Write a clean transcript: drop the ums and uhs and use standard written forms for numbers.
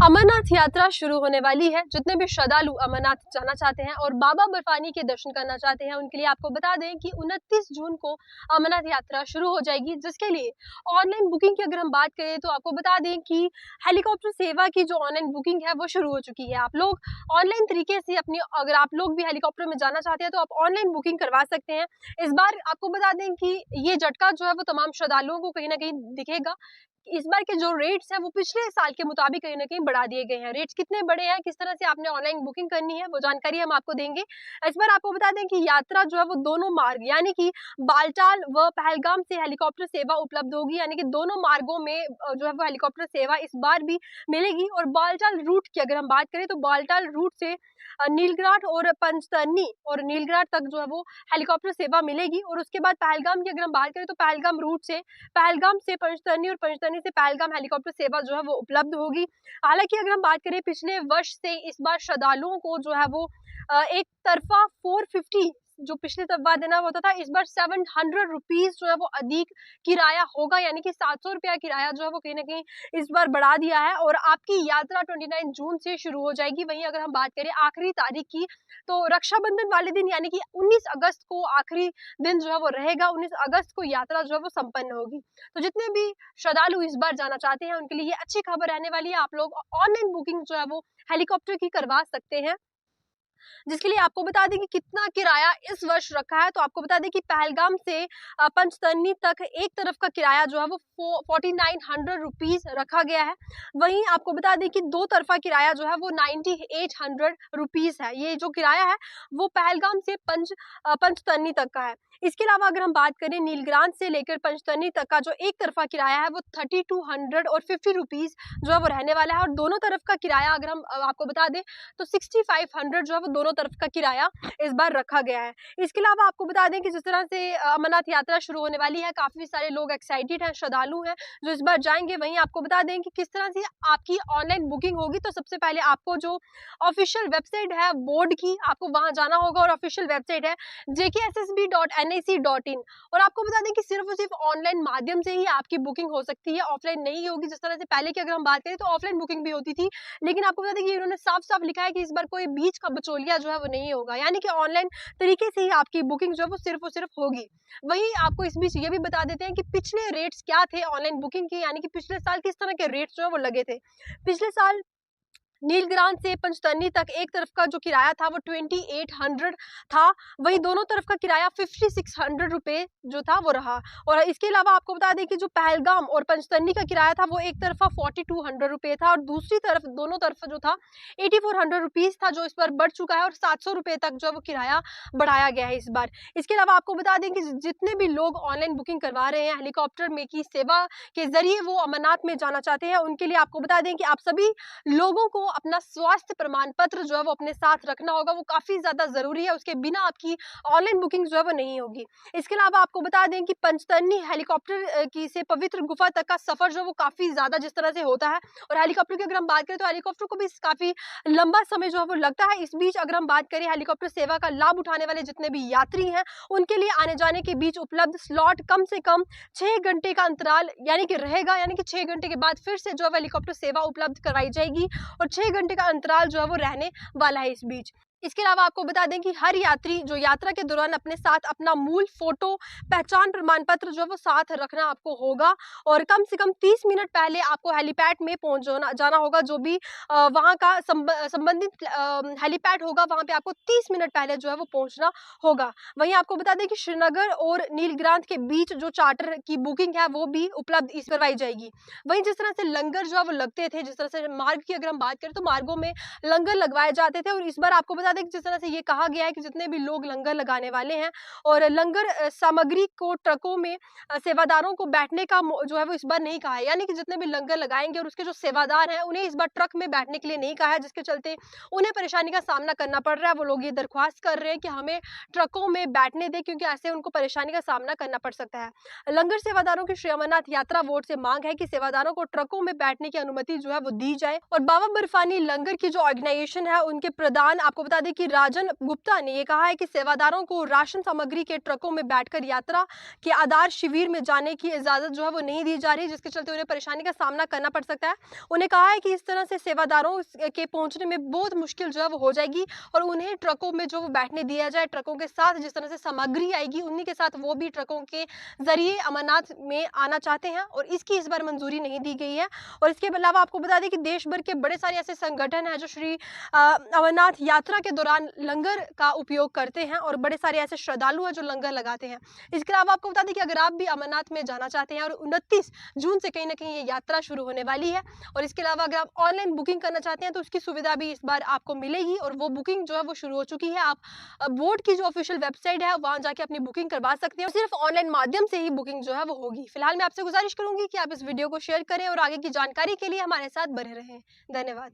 अमरनाथ यात्रा शुरू होने वाली है। जितने भी श्रद्धालु अमरनाथ जाना चाहते हैं और बाबा बर्फानी के दर्शन करना चाहते हैं, उनके लिए आपको बता दें कि 29 जून को अमरनाथ यात्रा शुरू हो जाएगी, जिसके लिए ऑनलाइन बुकिंग की अगर हम बात करें तो आपको बता दें कि हेलीकॉप्टर सेवा की जो ऑनलाइन बुकिंग है वो शुरू हो चुकी है। आप लोग ऑनलाइन तरीके से अपनी, अगर आप लोग भी हेलीकॉप्टर में जाना चाहते हैं तो आप ऑनलाइन बुकिंग करवा सकते हैं। इस बार आपको बता दें कि ये झटका जो है वो तमाम श्रद्धालुओं को कहीं ना कहीं दिखेगा। इस बार के जो रेट्स हैं वो पिछले साल के मुताबिक कहीं ना कहीं बढ़ा दिए गए हैं। रेट्स कितने बड़े हैं, किस तरह से आपने ऑनलाइन बुकिंग करनी है, वो जानकारी हम आपको देंगे। इस बार आपको बता दें कि यात्रा जो है वो दोनों मार्ग यानी कि बालटाल व पहलगाम से हेलीकॉप्टर सेवा उपलब्ध होगी, यानी कि दोनों मार्गों में जो है वो हेलीकॉप्टर सेवा इस बार भी मिलेगी। और बालटाल रूट की अगर हम बात करें तो बालटाल रूट से नीलग्राट और पंचतरनी और नीलग्राट तक जो है वो हेलीकॉप्टर सेवा मिलेगी। और उसके बाद पहलगाम की अगर हम बात करें तो पहलगाम रूट से, पहलगाम से पंचतरनी और पंचतरनी से पहलगाम हेलीकॉप्टर सेवा जो है वो उपलब्ध होगी। हालांकि अगर हम बात करें पिछले वर्ष से इस बार श्रद्धालुओं को जो है वो एक तरफा 450 जो पिछले दफा देना होता था, इस बार 700 रुपीज जो है वो अधिक किराया होगा, यानी कि 700 रुपया किराया जो है वो कहीं ना कहीं इस बार बढ़ा दिया है। और आपकी यात्रा 29 जून से शुरू हो जाएगी। वहीं अगर हम बात करें आखिरी तारीख की तो रक्षाबंधन वाले दिन यानी कि 19 अगस्त को आखिरी दिन जो है वो रहेगा। 19 अगस्त को यात्रा जो है वो संपन्न होगी। तो जितने भी श्रद्धालु इस बार जाना चाहते हैं उनके लिए ये अच्छी खबर रहने वाली है। आप लोग ऑनलाइन बुकिंग जो है वो हेलीकॉप्टर की करवा सकते हैं, जिसके लिए आपको बता दें कि कितना किराया इस वर्ष रखा है। तो आपको बता दें कि पहलगाम से पंचतरनी तक एक तरफ का किराया जो है वो 4900 रुपीज रखा गया है। वहीं आपको बता दें कि दो तरफा किराया जो है वो 9800 रुपीज है। ये जो किराया है वो पहलगाम से पंचतरनी तक का है। इसके अलावा अगर हम बात करें नीलग्रांट से लेकर पंचतरनी तक का जो एक तरफा किराया है वो 3250 रुपीज जो है वो रहने वाला है। और दोनों तरफ का किराया अगर हम आपको बता दें तो 6500 जो है वो दोनों तरफ का किराया इस बार रखा गया है। इसके अलावा आपको बता दें कि जिस तरह से अमरनाथ यात्रा शुरू होने वाली है, काफी सारे लोग एक्साइटेड हैं, श्रद्धालु हैं जो इस बार जाएंगे। वहीं आपको बता दें कि किस तरह से आपकी ऑनलाइन बुकिंग होगी। तो सबसे पहले आपको जो ऑफिशियल वेबसाइट है बोर्ड की, आपको वहां जाना होगा और ऑफिशियल वेबसाइट है jkssb.nic.in। और आपको बता दें कि सिर्फ और सिर्फ ऑनलाइन माध्यम से ही आपकी बुकिंग हो सकती है, ऑफलाइन नहीं होगी। जिस तरह से पहले की अगर हम बात करें तो ऑफलाइन बुकिंग भी होती थी, लेकिन आपको बता दें कि इन्होंने साफ साफ लिखा है कि इस बार कोई बीच का बिचौलिया जो है वो नहीं होगा, यानी कि ऑनलाइन तरीके से ही आपकी बुकिंग जो है वो सिर्फ और सिर्फ होगी। वहीं आपको इस बीच ये भी बता देते हैं कि पिछले रेट्स क्या थे ऑनलाइन बुकिंग के, यानी कि पिछले साल किस तरह के रेट्स जो है वो लगे थे। पिछले साल नीलग्रांट से पंचतरनी तक एक तरफ का जो किराया था वो 2800 था। वहीं दोनों तरफ का किराया 5600 रुपए जो था वो रहा। और इसके अलावा आपको बता दें कि जो पहलगाम और पंचतरनी का किराया था वो एक तरफा 4200 रुपए था और दूसरी तरफ दोनों तरफ जो था 8400 रुपीज था, जो इस बार बढ़ चुका है और 700 रुपए तक जो वो किराया बढ़ाया गया है इस बार। इसके अलावा आपको बता दें कि जितने भी लोग ऑनलाइन बुकिंग करवा रहे हैं हेलीकॉप्टर में की सेवा के जरिए वो अमरनाथ में जाना चाहते हैं, उनके लिए आपको बता दें कि आप सभी लोगों को अपना स्वास्थ्य प्रमाण पत्र जो है वो अपने साथ रखना होगा। वो काफी ज्यादा जरूरी है, उसके बिना आपकी ऑनलाइन बुकिंग जो है वो नहीं होगी। इसके अलावा आपको बता दें कि पंचतरनी हेलीकॉप्टर की से पवित्र गुफा तक का सफर जो वो काफी ज्यादा जिस तरह से होता है, और हेलीकॉप्टर की अगर हम बात करें तो हेलीकॉप्टर को भी काफी लंबा समय जो है वो लगता है। इस बीच अगर हम बात करें हेलीकॉप्टर सेवा का लाभ उठाने वाले जितने भी यात्री हैं उनके लिए आने जाने के बीच उपलब्ध स्लॉट कम से कम 6 घंटे का अंतराल यानी कि रहेगा, यानी कि 6 घंटे के बाद फिर से जो है हेलीकॉप्टर सेवा उपलब्ध करवाई जाएगी और 6 घंटे का अंतराल जो है वो रहने वाला है इस बीच। इसके अलावा आपको बता दें कि हर यात्री जो यात्रा के दौरान अपने साथ अपना मूल फोटो पहचान प्रमाण पत्र जो है वो साथ रखना आपको होगा। और कम से कम 30 मिनट पहले आपको हेलीपैड में पहुंच जाना होगा। जो भी वहां का संबंधित हेलीपैड होगा वहां पे आपको 30 मिनट पहले जो है वो पहुंचना होगा। वहीं आपको बता दें कि श्रीनगर और नीलग्रांट के बीच जो चार्टर की बुकिंग है वो भी उपलब्ध इस करवाई जाएगी। वहीं जिस तरह से लंगर जो है वो लगते थे, जिस तरह से मार्ग की अगर हम बात करें तो मार्गों में लंगर लगवाए जाते थे, और इस बार आपको बता दें कि जिस तरह से ये कहा गया है कि जितने भी लोग लंगर लगाने वाले हैं और लंगर सामग्री को ट्रकों में सेवादारों को बैठने का जो है वो इस बार नहीं कहा है, यानी कि जितने भी लंगर लगाएंगे और उसके जो सेवादार हैं उन्हें इस बार ट्रक में बैठने के लिए नहीं कहा है, जिसके चलते उन्हें परेशानी का सामना करना पड़ रहा है। वो लोग ये दरख्वास्त कर रहे हैं कि हमें ट्रकों में बैठने दें, क्योंकि ऐसे उनको परेशानी का सामना करना पड़ सकता है। लंगर सेवादारों की श्री अमरनाथ यात्रा बोर्ड से मांग है कि सेवादारों को ट्रकों में बैठने की अनुमति जो है वो दी जाए। और बाबा बर्फानी लंगर की जो ऑर्गेनाइजेशन है उनके प्रधान आपको बता बता दें कि राजन गुप्ता ने ये कहा है कि सेवादारों को राशन सामग्री के ट्रकों में बैठकर यात्रा के आधार शिविर में जाने की इजाजत जो है वो नहीं दी जा रही, जिसके चलते उन्हें परेशानी का सामना करना पड़ सकता है। उन्हें कहा है कि इस तरह से सेवादारों के पहुंचने में बहुत मुश्किल जो है वो हो जाएगी और उन्हें ट्रकों में जो वो बैठने दिया जाए, ट्रकों के साथ जिस तरह से सामग्री आएगी उन्हीं के साथ वो भी ट्रकों के जरिए अमरनाथ में आना चाहते हैं और इसकी इस बार मंजूरी नहीं दी गई है। और इसके अलावा आपको बता दें कि देश भर के बड़े सारे ऐसे संगठन हैं जो श्री अमरनाथ यात्रा के दौरान लंगर का उपयोग करते हैं और बड़े सारे ऐसे श्रद्धालु हैं जो लंगर लगाते हैं। इसके अलावा आपको बता दें कि अगर आप भी अमरनाथ में जाना चाहते हैं और 29 जून से कहीं ना कहीं ये यात्रा शुरू होने वाली है, और इसके अलावा अगर आप ऑनलाइन बुकिंग करना चाहते हैं तो उसकी सुविधा भी इस बार आपको मिलेगी और वो बुकिंग जो है वो शुरू हो चुकी है। आप बोर्ड की जो ऑफिशियल वेबसाइट है वहां जाके अपनी बुकिंग करवा सकते हैं, सिर्फ ऑनलाइन माध्यम से ही बुकिंग जो है वो होगी। फिलहाल मैं आपसे गुजारिश करूंगी कि आप इस वीडियो को शेयर करें और आगे की जानकारी के लिए हमारे साथ बने रहें। धन्यवाद।